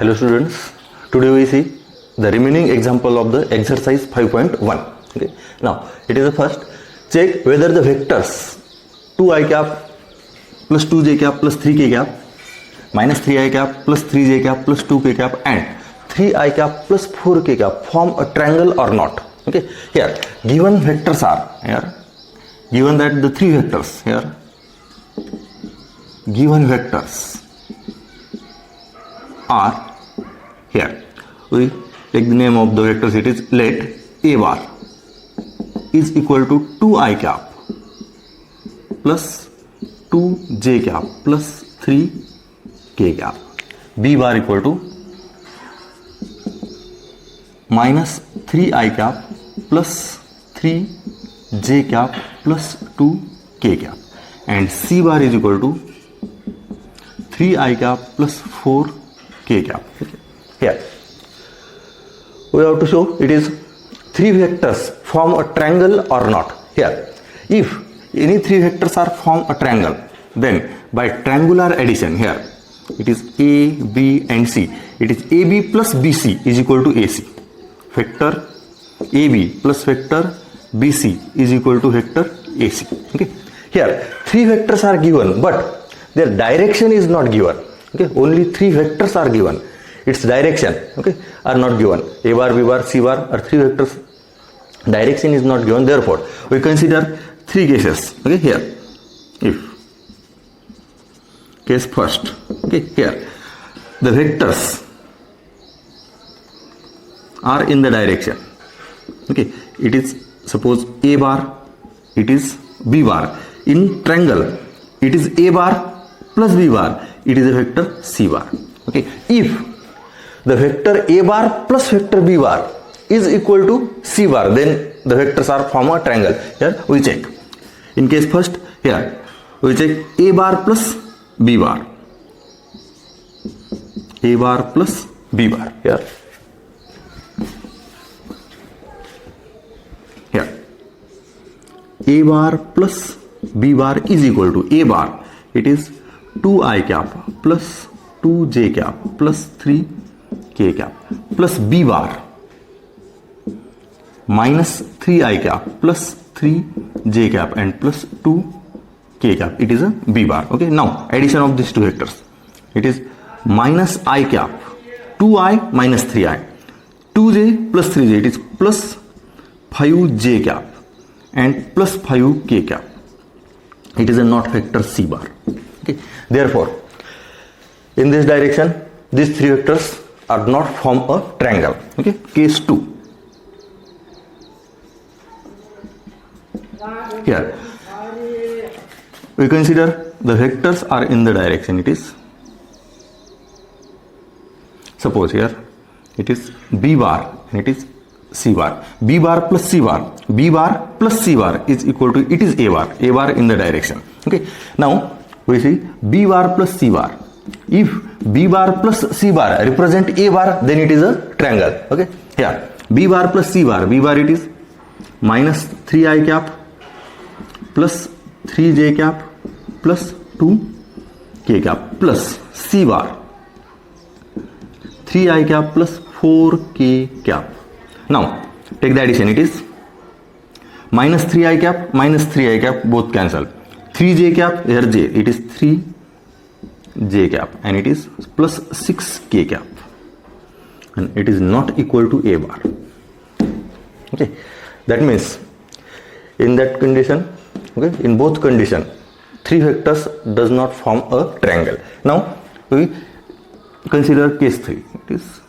Hello students, today we see the remaining example of the exercise 5.1. Okay. Now it is the first, check whether the vectors 2i cap plus 2j cap plus 3k cap minus 3i cap plus 3j cap plus 2k cap and 3i cap plus 4k cap form a triangle or not. Okay. Here given vectors are here, given that the three vectors here, given vectors are here, we take the name of the vectors. It is let a bar is equal to 2i cap plus 2j cap plus 3k cap, b bar equal to minus 3i cap plus 3j cap plus 2k cap, and c bar is equal to 3i cap plus 4k cap. Okay. Here we have to show it is three vectors form a triangle or not. Here if any three vectors are form a triangle, then by triangular addition, here it is a, b and c, it is ab plus bc is equal to ac. Vector ab plus vector bc is equal to vector ac. Okay. Here three vectors are given but their direction is not given. Okay. Only three vectors are given, its direction, okay, are not given. A bar, b bar, c bar are three vectors, direction is not given. Therefore we consider three cases. Okay. Here if case first, okay, here the vectors are in the direction. Okay. It is suppose a bar, it is b bar. In triangle it is a bar plus b bar, it is a vector c bar. Okay. If the vector a bar plus vector b bar is equal to c bar, then the vectors are form a triangle. Here we check. In case first, here we check a bar plus b bar, a bar plus b bar. Here a bar plus b bar is equal to a bar, it is 2i cap plus 2j cap plus 3k cap plus b bar minus 3i cap plus 3j cap and plus 2k cap, it is a b bar. Okay. Now addition of these two vectors, it is minus I cap 2i minus 3i, 2j plus 3j, it is plus 5j cap and plus 5k cap, it is a not vector c bar. Okay. Therefore in this direction these three vectors are not form a triangle. Okay. Case 2, here we consider the vectors are in the direction, it is suppose here it is b bar and it is c bar, b bar plus c bar, b bar plus c bar is equal to, it is a bar in the direction. Okay. Now we see b bar plus c bar. If b bar plus c bar represent a bar, then it is a triangle. Okay. Here b bar plus c bar, b bar it is minus 3i cap plus 3j cap plus 2k cap plus c bar 3i cap plus 4k cap. Now take the addition, it is minus 3i cap minus 3i cap, both cancel, 3j cap, here j, it is 3j cap and it is plus 6k cap and it is not equal to a bar. Okay. That means in that condition, okay, in both condition three vectors does not form a triangle. Now we consider case 3, it is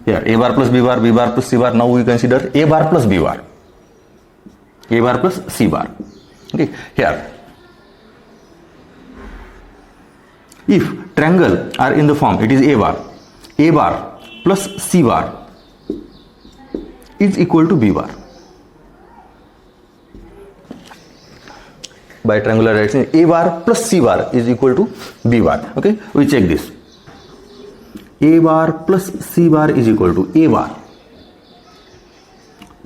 here a bar plus b bar, b bar plus c bar. Now we consider a bar plus b bar, a bar plus c bar. Okay. Here if triangle are in the form, it is a bar plus c bar is equal to b bar. By triangular addition, a bar plus c bar is equal to b bar. Okay. We check this. A bar plus c bar is equal to a bar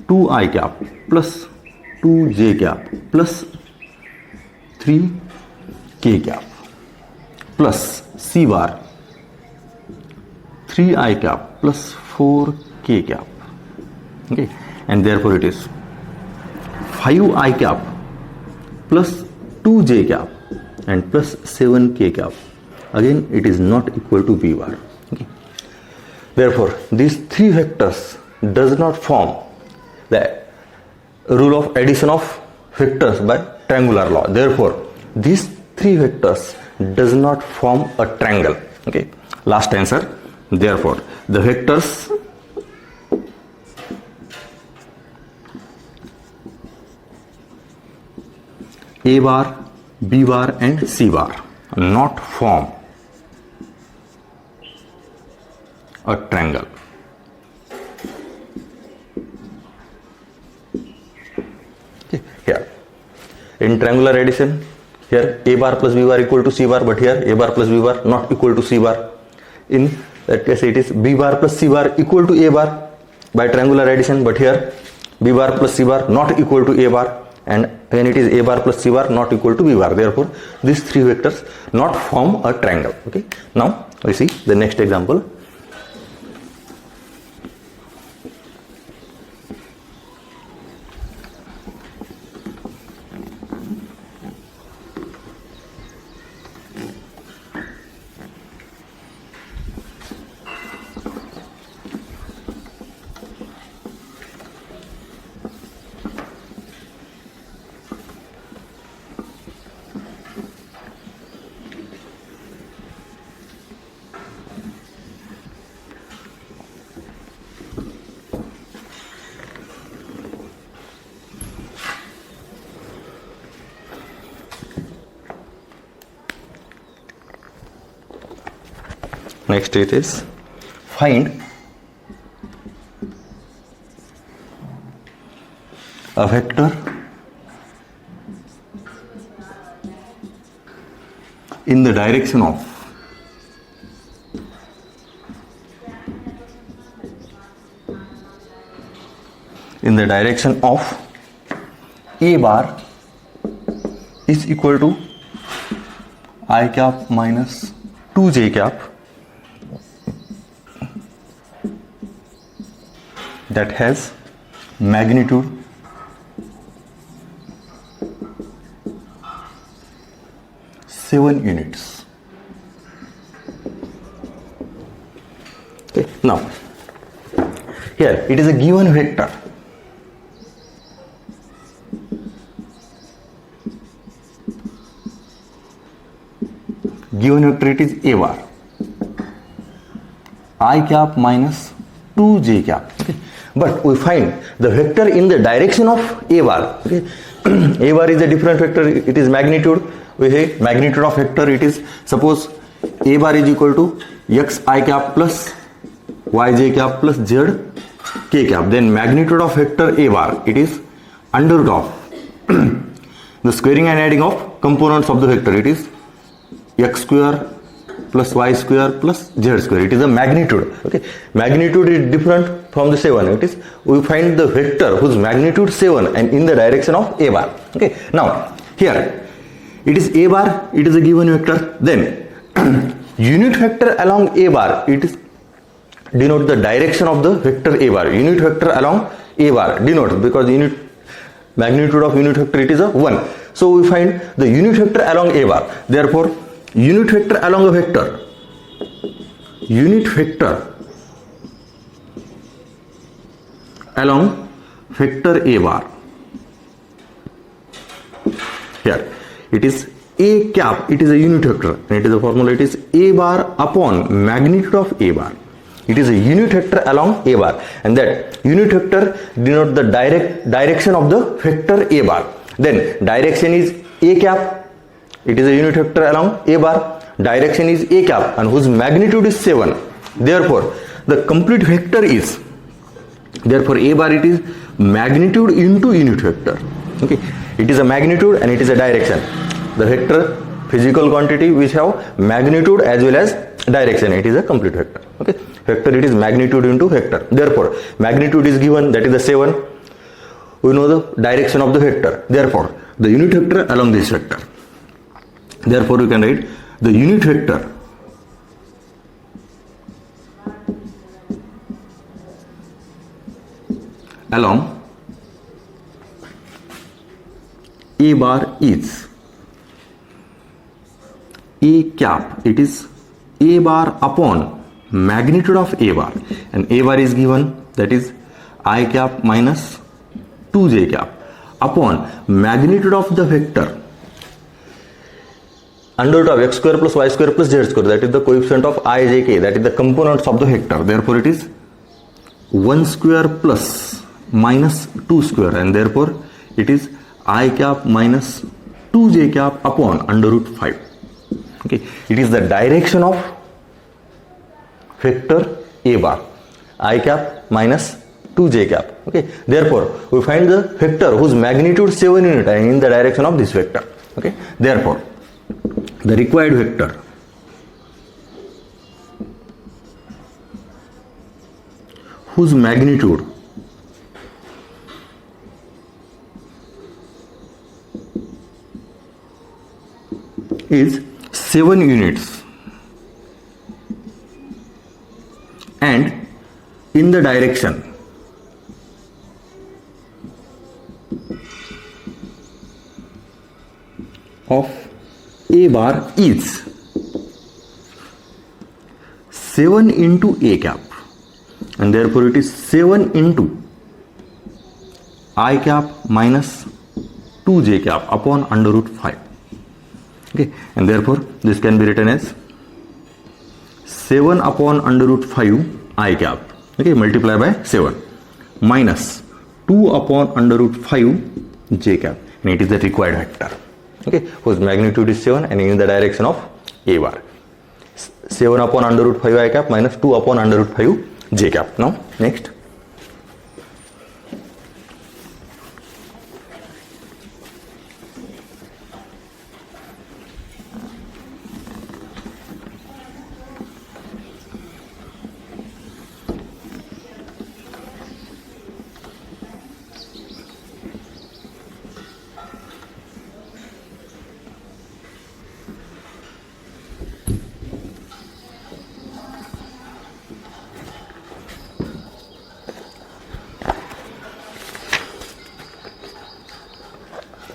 2i cap plus 2j cap plus 3k cap plus c bar 3 I cap plus 4 K cap. Okay, and therefore it is 5 I cap plus 2 J cap and plus 7 K cap. Again, it is not equal to V bar. Okay. Therefore, these three vectors does not form the rule of addition of vectors by triangular law. Therefore, these three vectors does not form a triangle. Okay. Last answer. Therefore, the vectors A bar, B bar and C bar not form a triangle. Okay. Here in triangular addition, here A bar plus B bar equal to C bar, but here A bar plus B bar not equal to C bar. In that case it is B bar plus C bar equal to A bar by triangular addition, but here B bar plus C bar not equal to A bar, and when it is A bar plus C bar not equal to B bar. Therefore, these three vectors not form a triangle. Okay. Now we see the next example. Next it is find a vector in the direction of A bar is equal to I cap minus 2j cap that has magnitude seven units. Okay. Now here it is a given vector. Given vector it is A bar I cap minus 2j cap. Okay. But we find the vector in the direction of A bar. Okay. A bar is a different vector, it is magnitude. We say magnitude of vector, it is, suppose A bar is equal to x I cap plus yj cap plus z k cap. Then magnitude of vector A bar, it is under root of the squaring and adding of components of the vector. It is x square plus y square plus z square. It is a magnitude. Okay. Magnitude is different from the 7. It is, we find the vector whose magnitude 7 and in the direction of A bar. Okay. Now here it is A bar, it is a given vector. Then unit vector along A bar, it is denote the direction of the vector A bar. Unit vector along A bar denote, because unit magnitude of unit vector it is a 1. So we find the unit vector along A bar. Therefore unit vector along a vector, unit vector along vector A bar, here it is A cap, it is a unit vector and it is a formula, it is A bar upon magnitude of A bar. It is a unit vector along A bar, and that unit vector denote the direction of the vector A bar. Then direction is A cap, it is a unit vector along A bar, direction is A cap and whose magnitude is 7. Therefore the complete vector is, therefore A bar it is magnitude into unit vector. Okay. It is a magnitude and it is a direction. The vector, physical quantity which have magnitude as well as direction, it is a complete vector. Okay. Vector, it is magnitude into vector. Therefore magnitude is given, that is the 7. We know the direction of the vector. Therefore the unit vector along this vector. Therefore you can write the unit vector along A bar is A cap. It is A bar upon magnitude of A bar, and A bar is given, that is I cap minus 2j cap upon magnitude of the vector under root of x square plus y square plus z square, that is the coefficient of I, j, k, that is the components of the vector. Therefore it is 1 square plus minus 2 square, and therefore it is I cap minus 2j cap upon under root 5. Okay, it is the direction of vector A bar, I cap minus 2j cap. Okay, therefore we find the vector whose magnitude 7 unit and in the direction of this vector. Okay, therefore the required vector whose magnitude is 7 units and in the direction of A bar is 7 into A cap, and therefore it is 7 into I cap minus 2j cap upon under root 5. Okay, and therefore this can be written as 7 upon under root 5 I cap, okay, multiply by 7 minus 2 upon under root 5 j cap, and it is the required vector, okay, whose magnitude is 7 and in the direction of A bar. 7 upon under root 5 I cap minus 2 upon under root 5 j cap. Now next,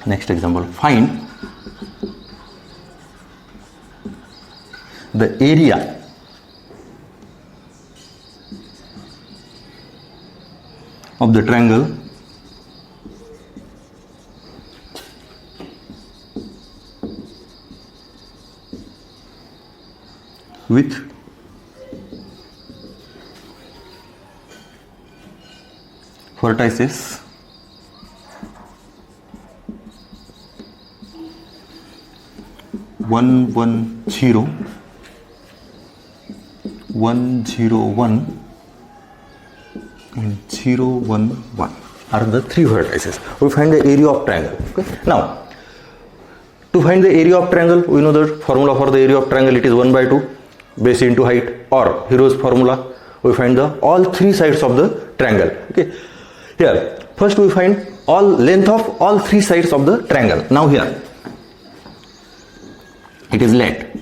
next example, find the area of the triangle with vertices 1, 1, 0, 1, 0, 1 and 0, 1, 1 are the 3 vertices. We find the area of triangle. Okay? Now, to find the area of triangle, we know the formula for the area of triangle. It is 1 by 2 base into height, or Hero's formula. We find the all 3 sides of the triangle. Okay, here first we find all length of all 3 sides of the triangle. Now here it is let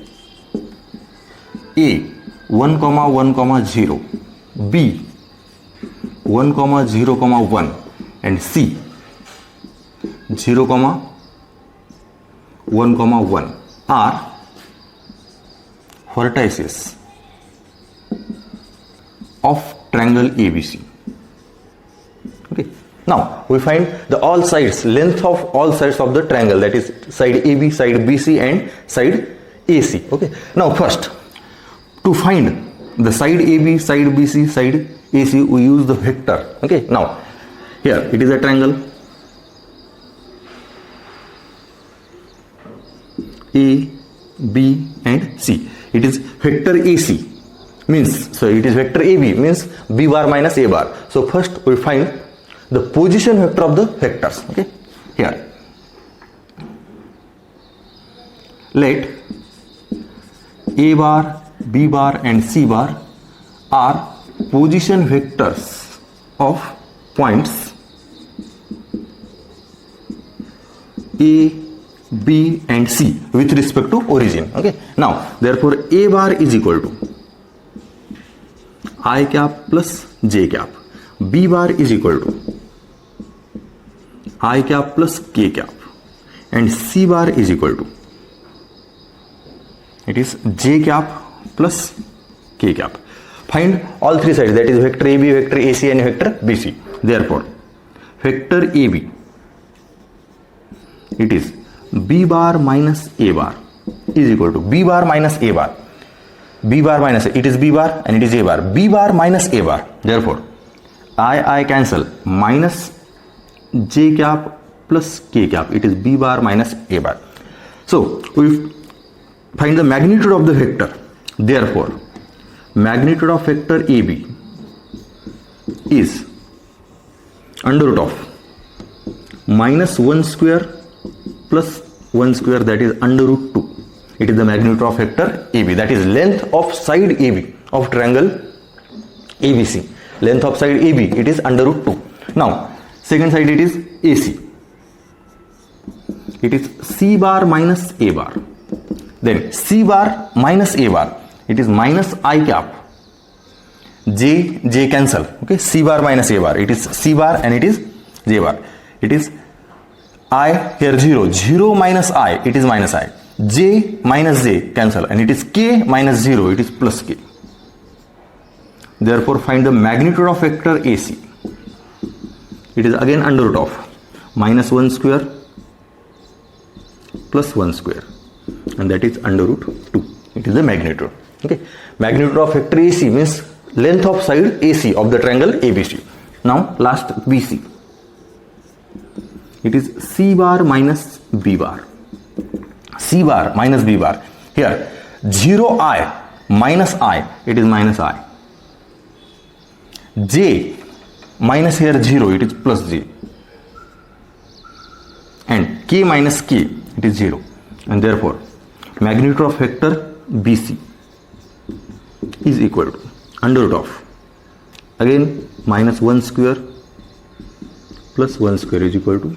A 1, 1, 0, B 1, 0, 1 and C 0, 1, 1 are vertices of triangle ABC. Okay, now we find the all sides, length of all sides of the triangle, that is side AB, side BC and side AC. Okay, now first to find the side AB, side BC, side AC, we use the vector. Okay, now here it is a triangle A, B and C. It is vector AC means, so it is vector AB means B bar minus A bar. So first we find the position vector of the vectors. Okay, here let A bar, B bar and C bar are position vectors of points A, B and C with respect to origin. Okay, now therefore A bar is equal to I cap plus J cap, B bar is equal to I cap plus K cap, and C bar is equal to, it is J cap plus K cap. Find all three sides, that is vector AB, vector AC and vector BC. Therefore, vector AB, it is B bar minus A bar is equal to B bar minus A bar. B bar minus, it is B bar and it is A bar. B bar minus A bar. Therefore, I cancel, minus J cap plus K cap. It is B bar minus A bar. So, we find the magnitude of the vector. Therefore, magnitude of vector AB is under root of minus 1 square plus 1 square, that is under root 2. It is the magnitude of vector AB, that is length of side AB of triangle ABC. Length of side AB, it is under root 2. Now, second side it is AC. It is C bar minus A bar. Then C bar minus A bar, it is minus I cap. J cancel. Okay, C bar minus A bar. It is C bar and it is J bar. It is I here 0. 0 minus I, it is minus I. J minus J cancel and it is K minus 0, it is plus K. Therefore, find the magnitude of vector AC. It is again under root of minus 1 square plus 1 square, and that is under root 2. It is the magnitude. Okay, magnitude of vector AC means length of side AC of the triangle ABC. Now, last BC. It is C bar minus B bar. C bar minus B bar. Here 0I minus I, it is minus I. J minus here 0, it is plus J. And K minus K, it is 0. And therefore, magnitude of vector BC is equal to under root of, again minus 1 square plus 1 square is equal to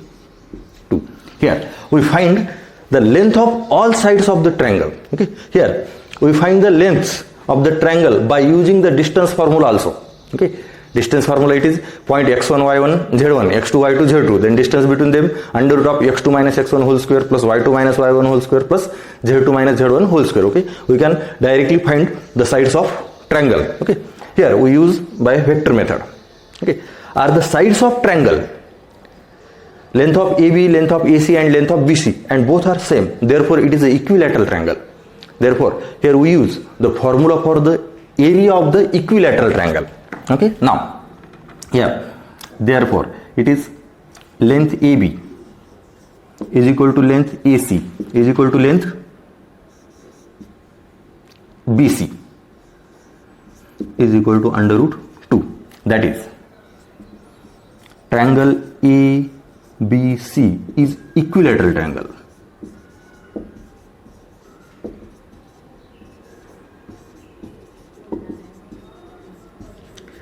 2. Here we find the length of all sides of the triangle. Okay, here we find the lengths of the triangle by using the distance formula also. Okay, distance formula, it is point x1 y1 z1, x2 y2 z2, then distance between them under root of x2 minus x1 whole square plus y2 minus y1 whole square plus z2 minus z1 whole square. Okay, we can directly find the sides of triangle. Okay, here we use by vector method. Okay, are the sides of triangle length of AB, length of AC and length of BC, and both are same. Therefore, it is an equilateral triangle. Therefore, here we use the formula for the area of the equilateral triangle. Okay, now, yeah, therefore, it is length AB is equal to length AC is equal to length BC is equal to under root 2. That is, triangle ABC is equilateral triangle.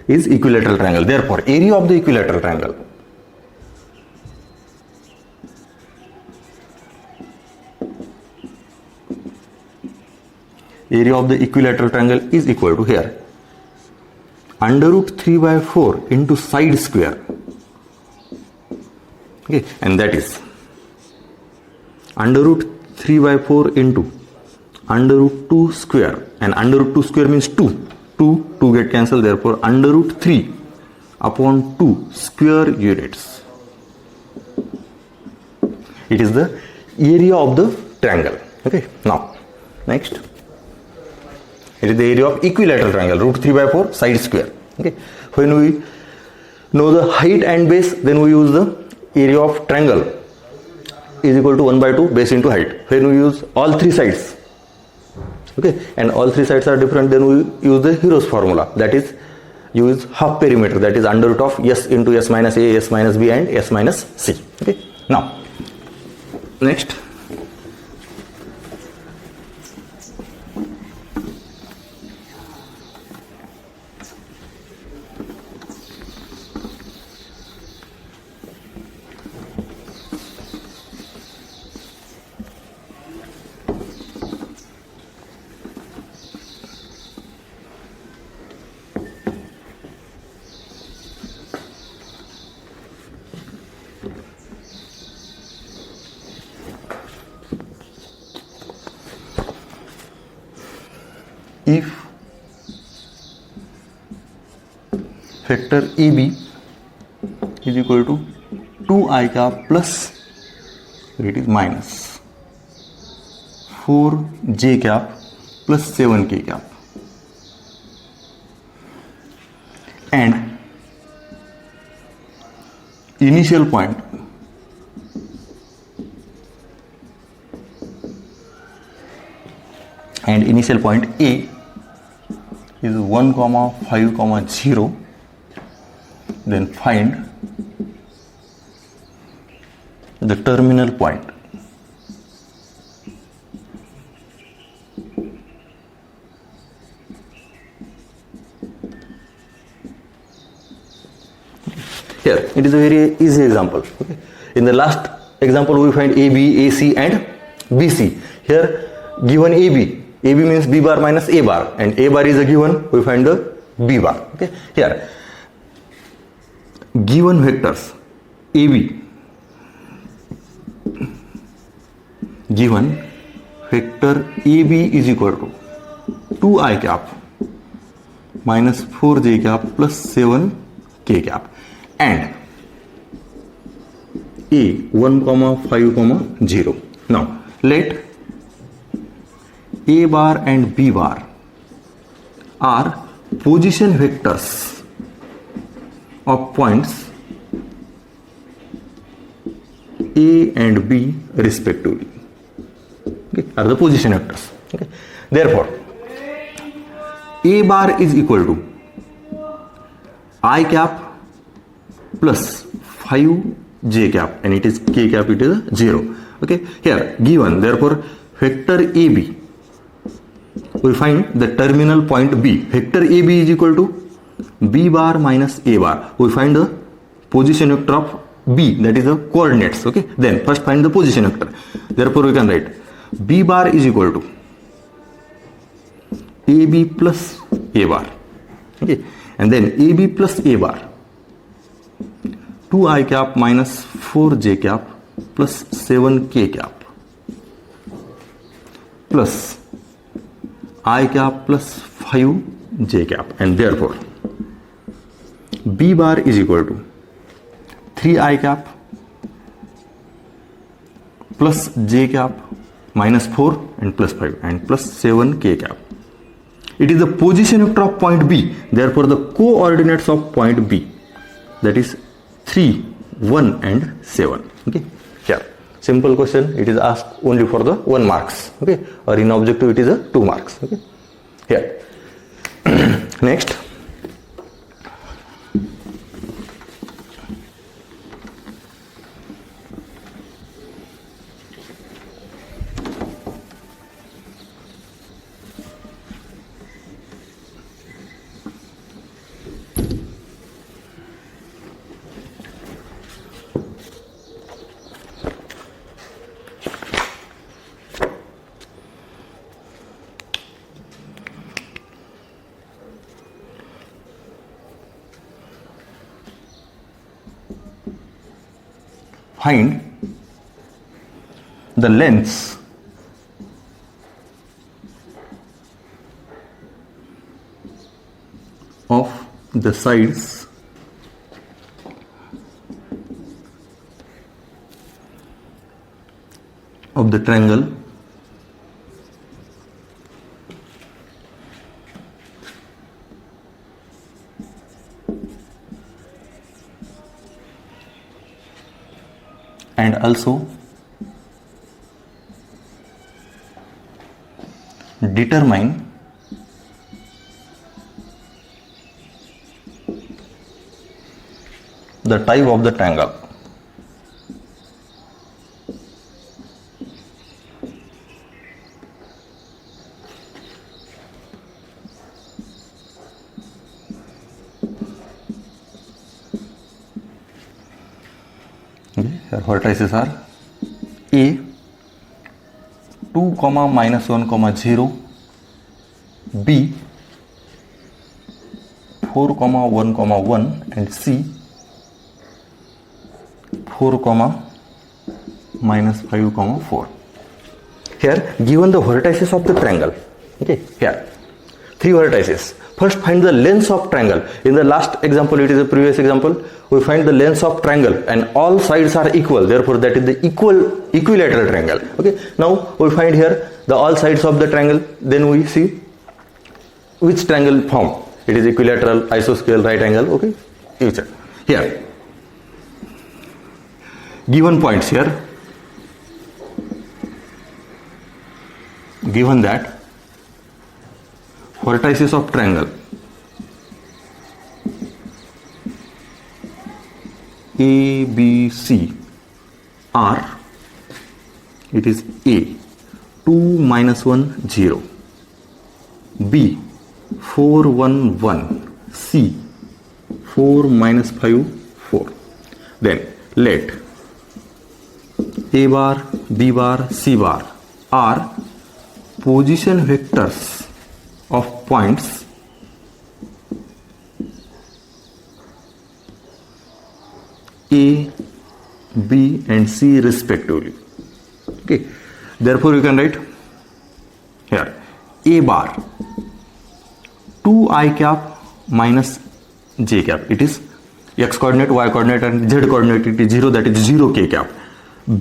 Is equilateral triangle. Therefore, area of the equilateral triangle is equal to here under root 3 by 4 into side square. Okay, and that is under root 3 by 4 into under root 2 square, and under root 2 square means 2 get cancelled. Therefore, under root 3 upon 2 square units. It is the area of the triangle. Okay, now next, it is the area of equilateral triangle, root 3 by 4 side square. Okay, when we know the height and base, then we use the area of triangle is equal to 1 by 2 base into height. When we use all three sides, okay, and all three sides are different, then we use the Hero's formula, that is use half perimeter, that is under root of s into s minus a, s minus b and s minus c. Okay, now next, vector AB is equal to 2I cap plus, it is minus 4J cap plus 7K cap, and initial point A is 1, 5, 0. Then find the terminal point. Here, it is a very easy example. Okay. In the last example, we find AB, AC, and BC. Here, given AB means B bar minus A bar, and A bar is a given. We find the B bar. Okay. Here, given vectors AB, given vector AB is equal to 2I cap minus 4J cap plus 7K cap, and A 1, 5, 0. Now let A bar and B bar are position vectors of points A and B respectively. Okay, are the position vectors. Okay. Therefore, A bar is equal to I cap plus 5J cap, and it is K cap, it is 0. Okay, here given, therefore vector AB, we find the terminal point B. Vector AB is equal to B bar minus A bar. We find the position vector of B, that is the coordinates. Okay, then first find the position vector. Therefore we can write B bar is equal to AB plus A bar. Okay, and then AB plus A bar 2I cap minus 4J cap plus 7K cap plus I cap plus 5J cap, and therefore B bar is equal to 3I cap plus J cap minus 4 and plus 5 and plus 7K cap. It is the position vector of point B. Therefore the coordinates of point B, that is 3, 1 and 7. Okay, here simple question, it is asked only for the 1 marks. Okay, or in objective it is a 2 marks. Okay, here next, find the lengths of the sides of the triangle and also determine the type of the triangle. Here vertices are A 2, minus 1, 0, B 4, 1, 1 and C 4, minus 5, 4. Here given the vertices of the triangle. Okay, here 3 vertices. first find the length of triangle. In the last example, it is a previous example, we find the length of triangle and all sides are equal, therefore that is the equilateral triangle. Okay, now we find here the all sides of the triangle, then we see which triangle form. It is equilateral, isosceles, right angle. Okay, here given points here, given that vertices of triangle A, B, C are, it is A 2, -1, 0, B 4, 1, 1, C 4, -5, 4. Then let A bar, B bar, C bar are position vectors of points A, B and C respectively. Okay, therefore you can write here A bar 2i cap minus j cap, it is x coordinate, y coordinate and z coordinate, it is 0, that is 0 k cap.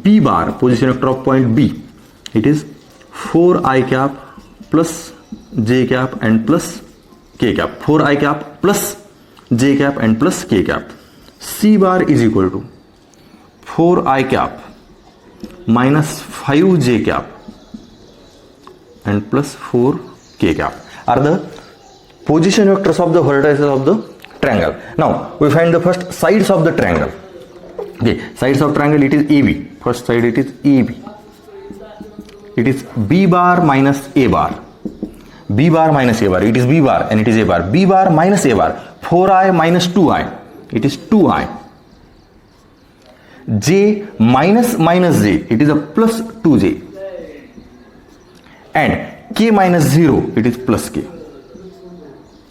B bar, position vector of point B, it is 4i cap plus j cap and plus k cap, 4i cap plus j cap and plus k cap. C bar is equal to 4i cap minus 5j cap and plus 4k cap are the position vectors of the vertices of the triangle. Now we find the first sides of the triangle. Okay, sides of triangle, it is AB. First side it is AB. It is B bar minus A bar. B bar minus A bar, it is B bar and it is A bar. B bar minus A bar, 4i minus 2i, it is 2i. J minus j, it is a plus 2j. And k minus 0, it is plus k.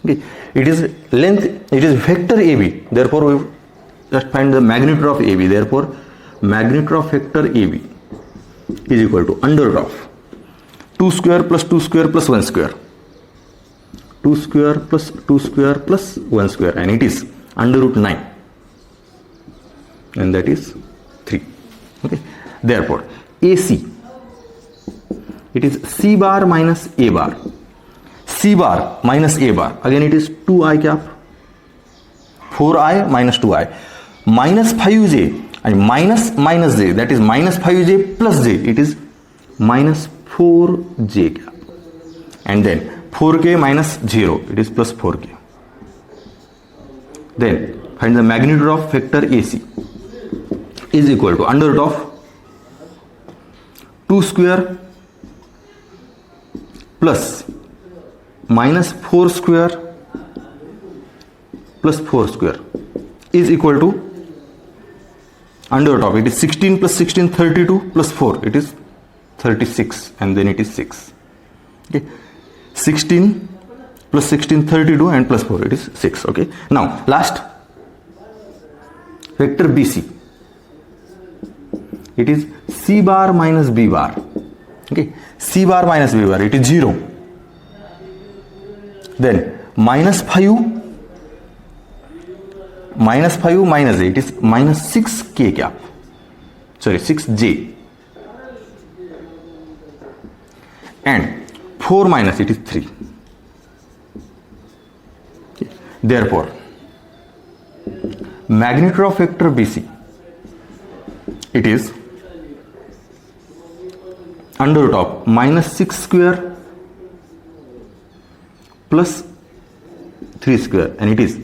Okay, it is length, it is vector AB, therefore we just find the magnitude of AB, therefore magnitude of vector AB is equal to under root of 2 square plus 2 square plus 1 square, 2 square plus 2 square plus 1 square, and it is under root 9, and that is 3. Okay, therefore AC, it is C bar minus A bar. C bar minus A bar, again it is 2i cap, 4i minus 2i, minus 5j and minus j, that is minus 5j plus j, it is minus 4j cap, and then 4k minus 0, it is plus 4k. Then find the magnitude of vector AC is equal to under root of 2 square plus minus 4 square plus 4 square is equal to under root of, it is 16 plus 16, 32 plus 4, it is 36, and then it is 6. Okay, 16 plus 16, 32 and plus 4, it is 6. Okay, now last vector BC, it is C bar minus B bar. Okay, C bar minus B bar, it is 0. Then minus 5 minus j, it is minus 6k cap, sorry 6j, and 4 minus, it is 3. Okay. Therefore magnitude of vector BC, it is under root of minus 6 square plus 3 square, and it is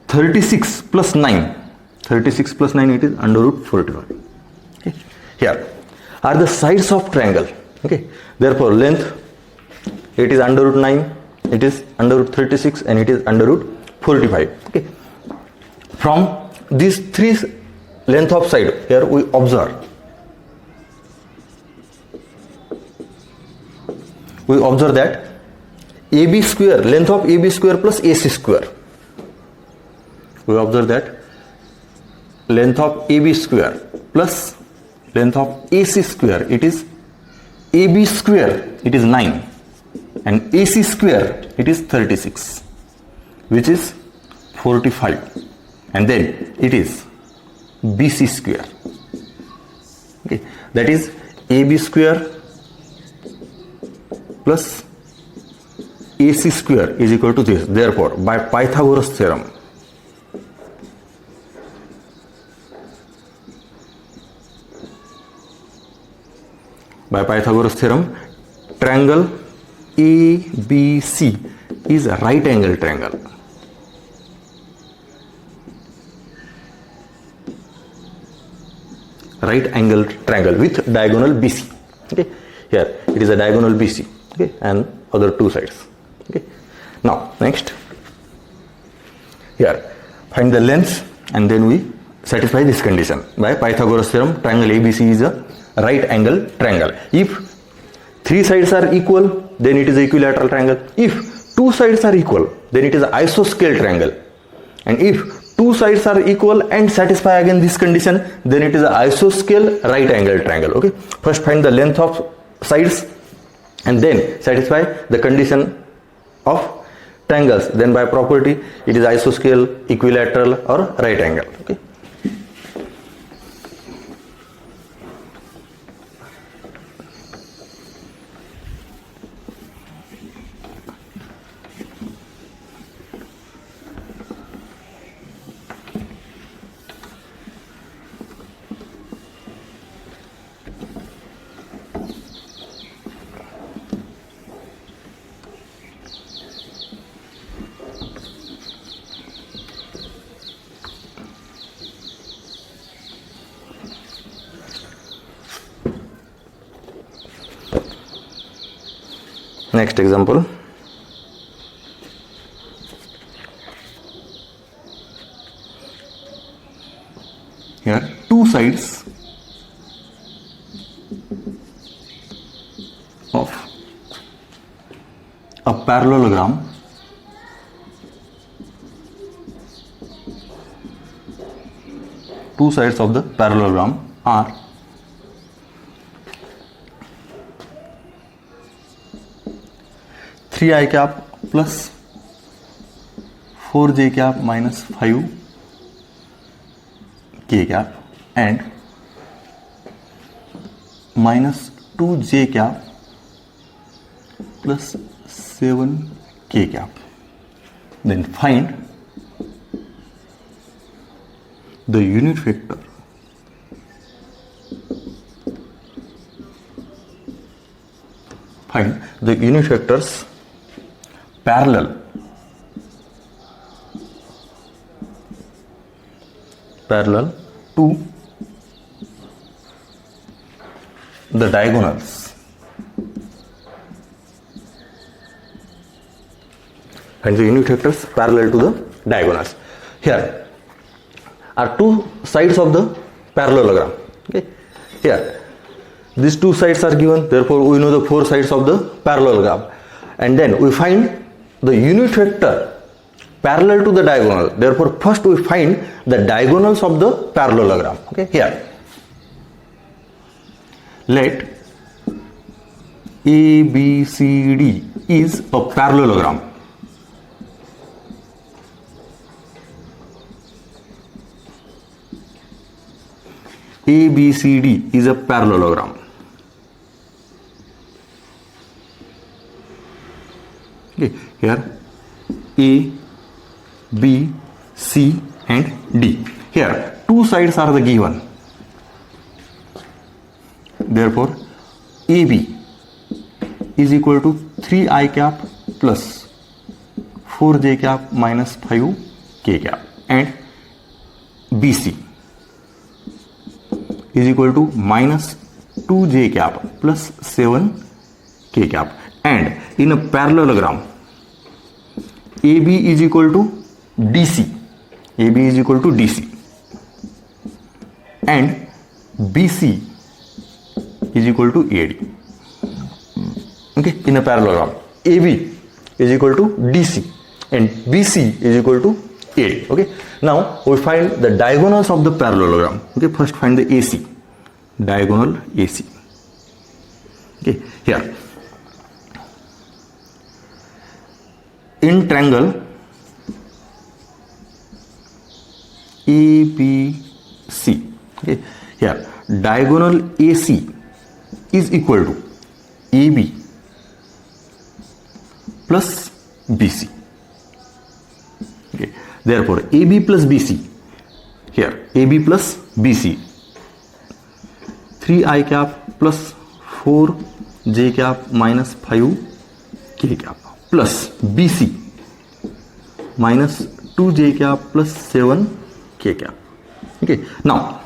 36 plus 9. 36 plus 9, it is under root 41. Okay. Here are the sides of triangle. Okay. Therefore length, it is under root 9, it is under root 36 and it is under root 45. Okay. From these three length of side, here we observe that AB square, length of AB square plus AC square. We observe that length of AB square plus length of AC square, it is AB square, it is 9. and AC square, it is 36, which is 45, and then it is BC square. Okay, that is AB square plus AC square is equal to this. Therefore, by Pythagoras theorem, triangle ABC is a right angle triangle. Right angle triangle with diagonal BC. Okay, here it is a diagonal BC. Okay, and other two sides. Okay, now next, here find the length and then we satisfy this condition. By Pythagoras theorem, triangle ABC is a right angle triangle. If three sides are equal, then it is an equilateral triangle. If two sides are equal, then it is an isoscale triangle. And if two sides are equal and satisfy again this condition, then it is an isoscale right angle triangle. Okay, first find the length of sides and then satisfy the condition of triangles. Then by property, it is isoscale, equilateral or right angle. Okay. Next example. Here two sides of a parallelogram are 3i cap plus 4j cap minus 5k cap and minus 2j cap plus 7k cap. Then find the unit vector vectors parallel to the diagonals. And the unit vectors parallel to the diagonals. Here are two sides of the parallelogram. Okay, here these two sides are given, therefore we know the four sides of the parallelogram, and then we find the unit vector parallel to the diagonal. Therefore first we find the diagonals of the parallelogram. Okay, here let ABCD is a parallelogram. ABCD is a parallelogram. Okay, here A, B, C and D. Here two sides are the given. Therefore AB is equal to 3i cap plus 4j cap minus 5k cap, and BC is equal to minus 2j cap plus 7k cap. And in a parallelogram, AB is equal to DC. AB is equal to DC. And BC is equal to AD. Okay, in a parallelogram, AB is equal to DC and BC is equal to AD. Okay, now we find the diagonals of the parallelogram. Okay, first find the AC, diagonal AC. Okay, here in triangle ABC. Okay, here diagonal AC is equal to AB plus BC. Okay, therefore AB plus BC, here AB plus BC, 3I cap plus 4J cap minus 5K cap plus BC minus 2J cap plus 7K cap. Okay, now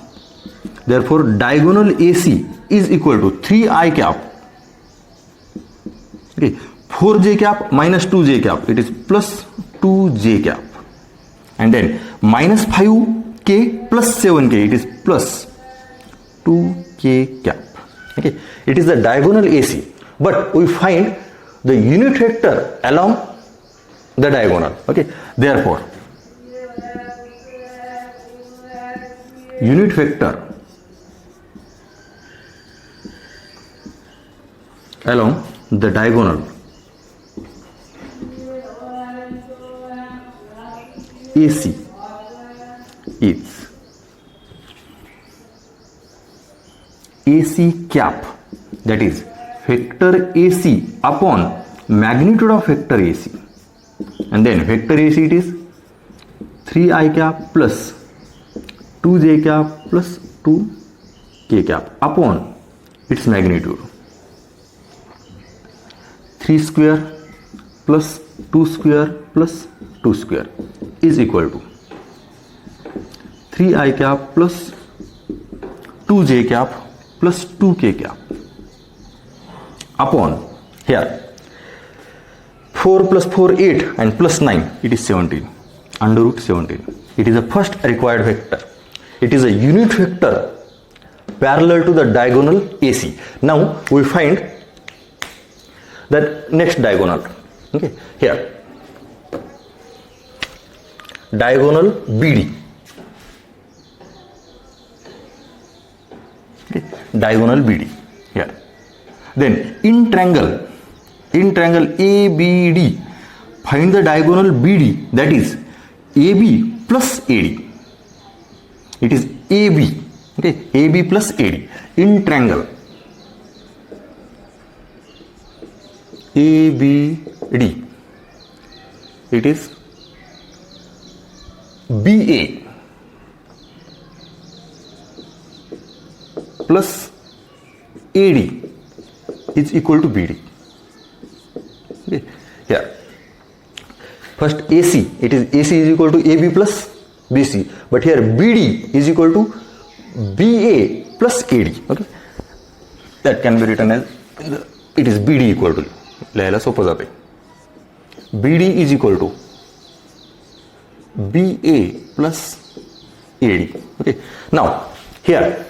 therefore diagonal AC is equal to 3I cap, okay, 4J cap minus 2J cap, it is plus 2J cap, and then minus 5K plus 7K, it is plus 2K cap. Okay, it is the diagonal AC, but we find the unit vector along the diagonal. Okay, therefore unit vector along the diagonal AC is AC cap, that is vector AC upon magnitude of vector AC, and then vector AC it is 3I cap plus 2J cap plus 2K cap upon its magnitude, 3 square plus 2 square plus 2 square is equal to 3I cap plus 2J cap plus 2K cap upon, here 4 plus 4 8 and plus 9, it is 17, under root 17. It is the first required vector. It is a unit vector parallel to the diagonal AC. Now we find that next diagonal. Okay, here diagonal BD. Okay, diagonal BD here. Then in triangle ABD, find the diagonal BD, that is AB plus AD. It is AB. Okay, AB plus AD in triangle ABD. It is BA plus AD is equal to BD. Okay, here first AC, it is AC is equal to AB plus BC, but here BD is equal to BA plus AD. Okay, that can be written as it is BD equal to, लिहायला सोपं जाते, BD is equal to BA plus AD. Okay, now here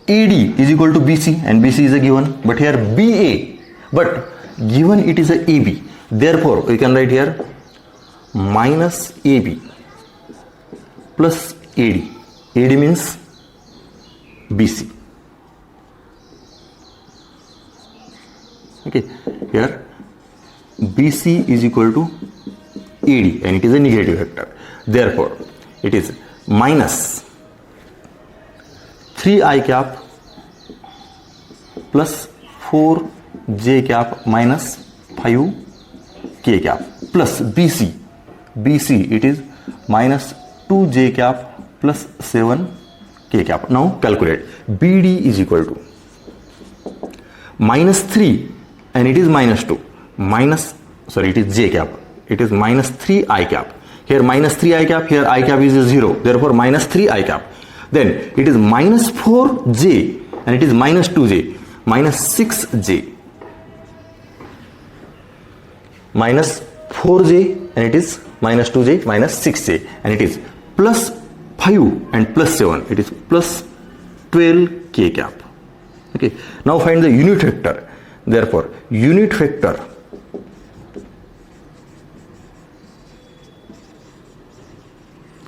AD is equal to BC and BC is a given, but here BA, but given it is a AB, therefore we can write here minus AB plus AD. AD means BC. Okay, here BC is equal to AD and it is a negative vector, therefore it is minus 3I cap plus 4J cap minus 5K cap plus BC. BC it is minus 2J cap plus 7K cap. Now calculate. BD is equal to minus 3 and it is minus 2. It is J cap. It is minus 3I cap. Here minus 3I cap, here I cap is a 0. Therefore minus 3I cap. Then it is minus 4J and it is minus 2J. Minus 6J. Minus 4J and it is minus 2J minus 6J, and it is plus 5 and plus 7, it is plus 12K cap. Okay, now find the unit vector. Therefore unit vector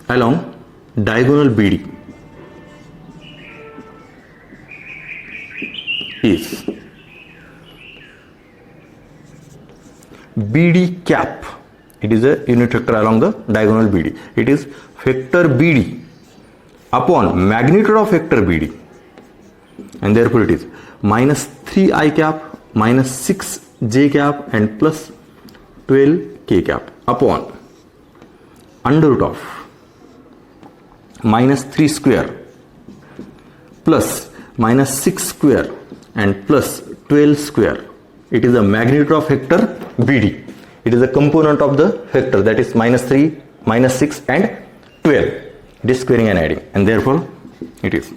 along diagonal BD is BD cap. It is a unit vector along the diagonal BD. It is vector BD upon magnitude of vector BD, and therefore it is minus 3 I cap minus 6 j cap and plus 12 k cap upon under root of minus 3 square plus minus 6 square and plus 12 square. It is the magnitude of vector BD. It is a component of the vector, that is minus 3, minus 6 and 12. It is squaring and adding, and therefore it is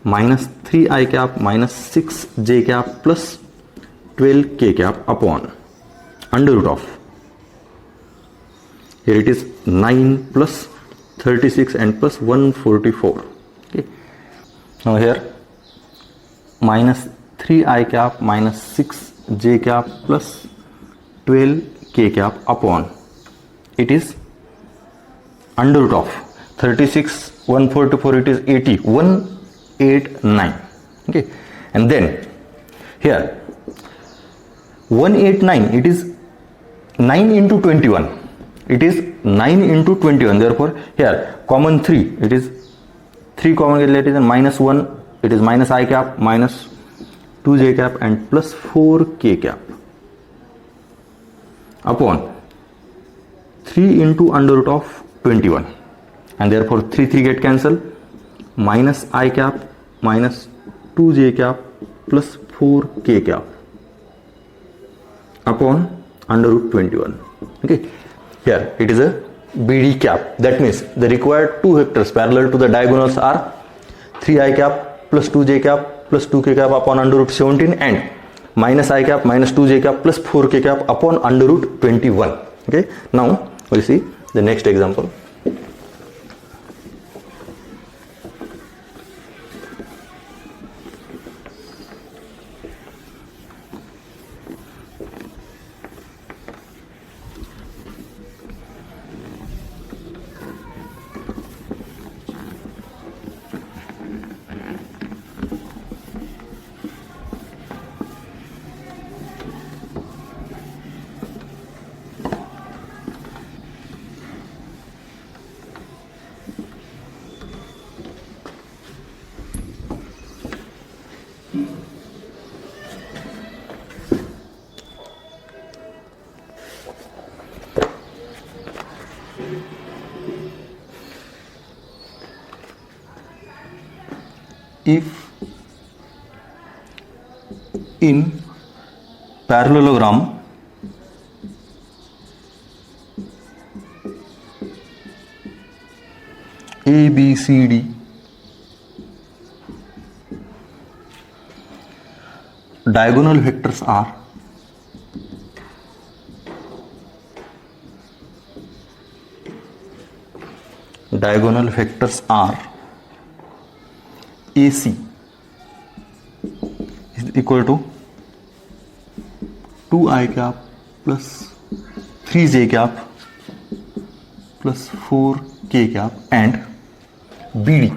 minus 3 I cap minus 6 j cap plus 12 k cap upon under root of, here it is 9 plus 36 and plus 144. Okay. Now here minus 3 I cap minus 6 j cap plus 12 k cap upon, it is under root of 36, 144, it is 80, 189. Okay, and then here 189, it is 9 into 21. It is 9 into 21. Therefore here common 3, it is 3 common get, it is minus 1, it is minus I cap minus 2 j cap and plus 4 k cap upon 3 into under root of 21, and therefore 3 get cancelled, minus I cap minus 2 j cap plus 4 k cap upon under root 21. Okay, here it is a BD cap. That means the required two vectors parallel to the diagonals are 3 I cap plus 2 j cap plus 2 k cap upon under root 17 and minus I cap minus 2 j cap plus 4 k cap upon under root 21. Okay, now we see the next example. If in parallelogram ABCD diagonal vectors are AC is equal to 2I cap plus 3j cap plus 4k cap, and BD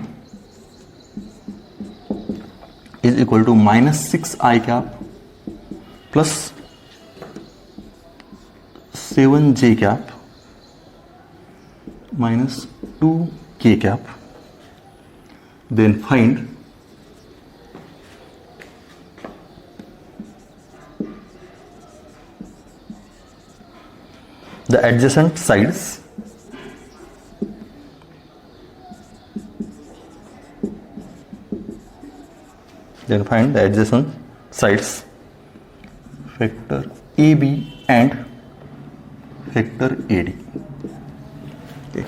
is equal to minus 6I cap plus 7j cap minus 2k cap. Then find the adjacent sides vector AB and vector AD. Okay.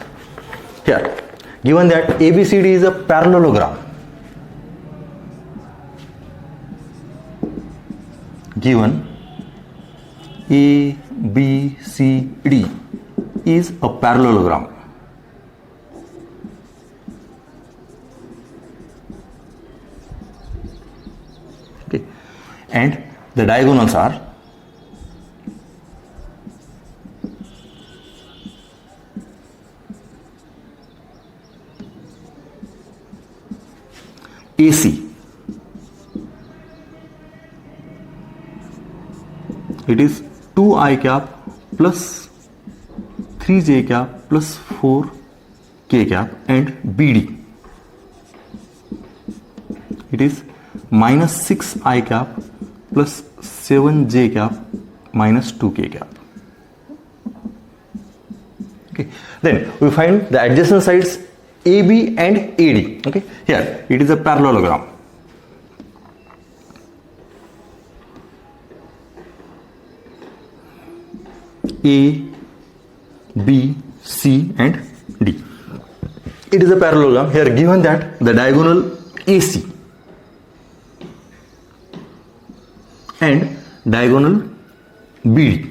Here given that ABCD is a parallelogram, given ABCD is a parallelogram, okay, and the diagonals are AC, it is 2I cap plus 3j cap plus 4k cap and BD. It is minus 6i cap plus 7j cap minus 2k cap. Okay. Then we find the adjacent sides AB and AD. Okay. Here it is a parallelogram. A, B, C and D. It is a parallelogram. Here given that the diagonal AC and diagonal BD.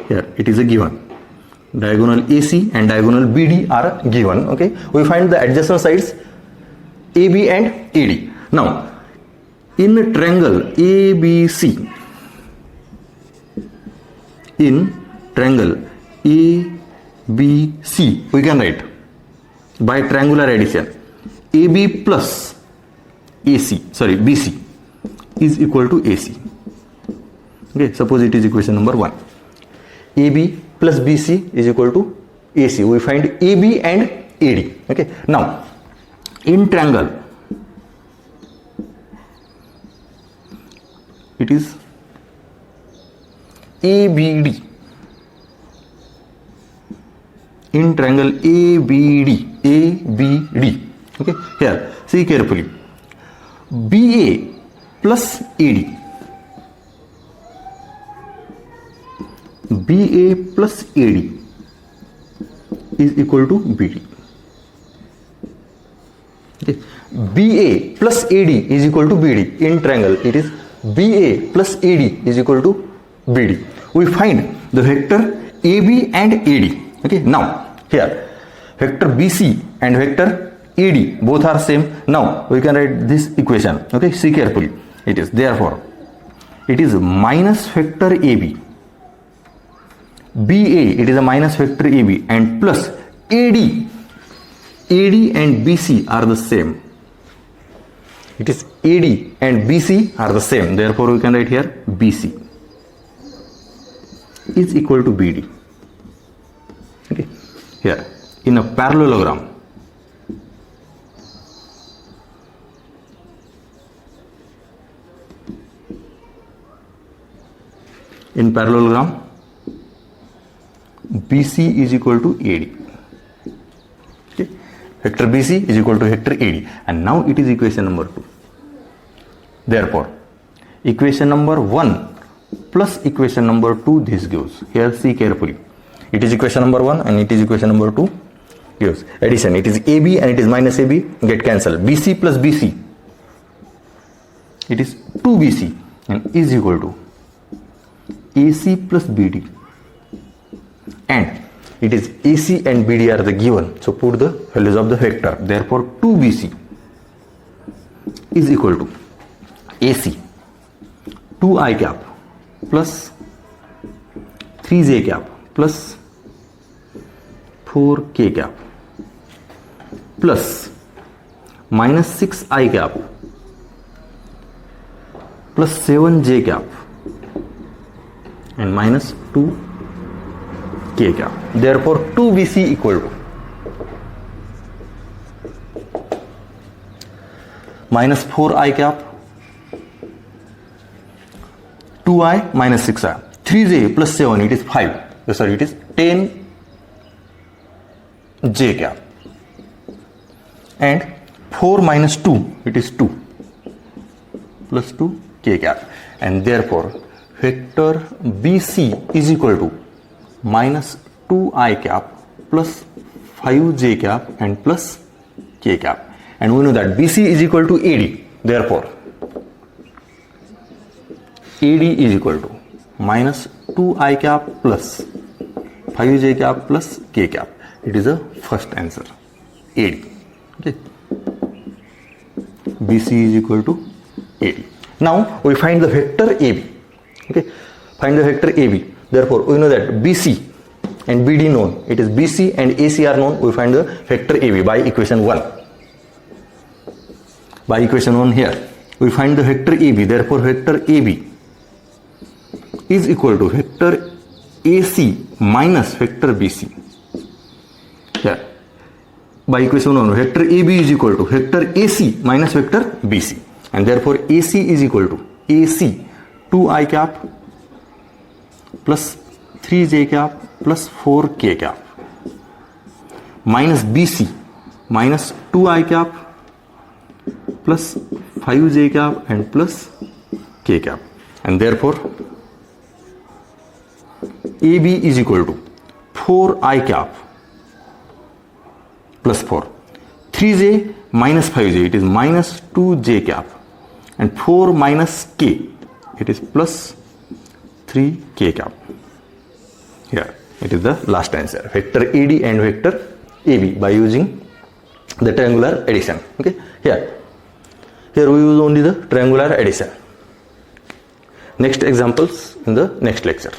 Here it is a given. Diagonal AC and diagonal BD are given. Okay. We find the adjacent sides AB and AD. Now, in triangle ABC, in triangle ABC, we can write by triangular addition AB plus BC is equal to AC. Okay. Suppose it is equation number 1. AB plus BC is equal to AC. We find AB and AD. Okay. Now, in triangle, it is ABD. In triangle ABD. Okay. Here, see carefully. BA plus AD. BA plus AD is equal to BD. Okay. BA plus AD is equal to BD. In triangle, it is BA plus AD is equal to BD. We find the vector AB and AD. Okay. Now, here, vector BC and vector AD both are same. Now, we can write this equation. Okay. See carefully. It is therefore, it is minus vector AB. BA, it is a minus vector AB and plus AD. AD and BC are the same. It is AD and BC are the same. Therefore, we can write here BC is equal to BD. Okay. Here, in a parallelogram, BC is equal to AD. Okay. Vector BC is equal to vector AD. And now it is equation number 2. Therefore, equation number 1 plus equation number 2, this gives. Here see carefully. It is equation number 1 and it is equation number 2 gives. Addition. It is AB and it is minus AB. Get cancelled. BC plus BC. It is 2BC and is equal to AC plus BD. And it is AC and BD are the given. So put the values of the vector. Therefore 2BC is equal to AC 2I cap plus 3J cap plus 4K cap plus minus 6I cap plus 7J cap and minus 2K cap. Therefore 2BC equal to minus 4I cap, 2I minus 6I, 3J plus 7, it is 5. Sorry, it is 10J cap, and 4 minus 2, it is 2 plus 2K cap, and therefore vector BC is equal to minus 2I cap plus 5J cap and plus K cap. And we know that BC is equal to AD. Therefore, AD is equal to minus 2I cap plus 5J cap plus K cap. It is the first answer. AD. Okay. BC is equal to AD. Now we find the vector AB. Okay. Find the vector AB. Therefore, we know that BC and BD known. It is BC and AC are known. We find the vector AB by equation 1. By equation 1 here. we find the vector AB. Therefore, vector AB is equal to vector AC minus vector BC. Yeah. By equation 1, vector AB is equal to vector AC minus vector BC. And therefore, AC is equal to AC 2i cap plus 3j cap plus 4k cap minus BC minus 2i cap plus 5j cap and plus k cap. And therefore, AB is equal to 4i cap plus 4. 3j minus 5j, it is minus 2j cap. And 4 minus k, it is plus 3k cap. Here, it is the last answer. Vector AD and vector AB by using the triangular addition. Okay, here we use only the triangular addition. Next examples in the next lecture.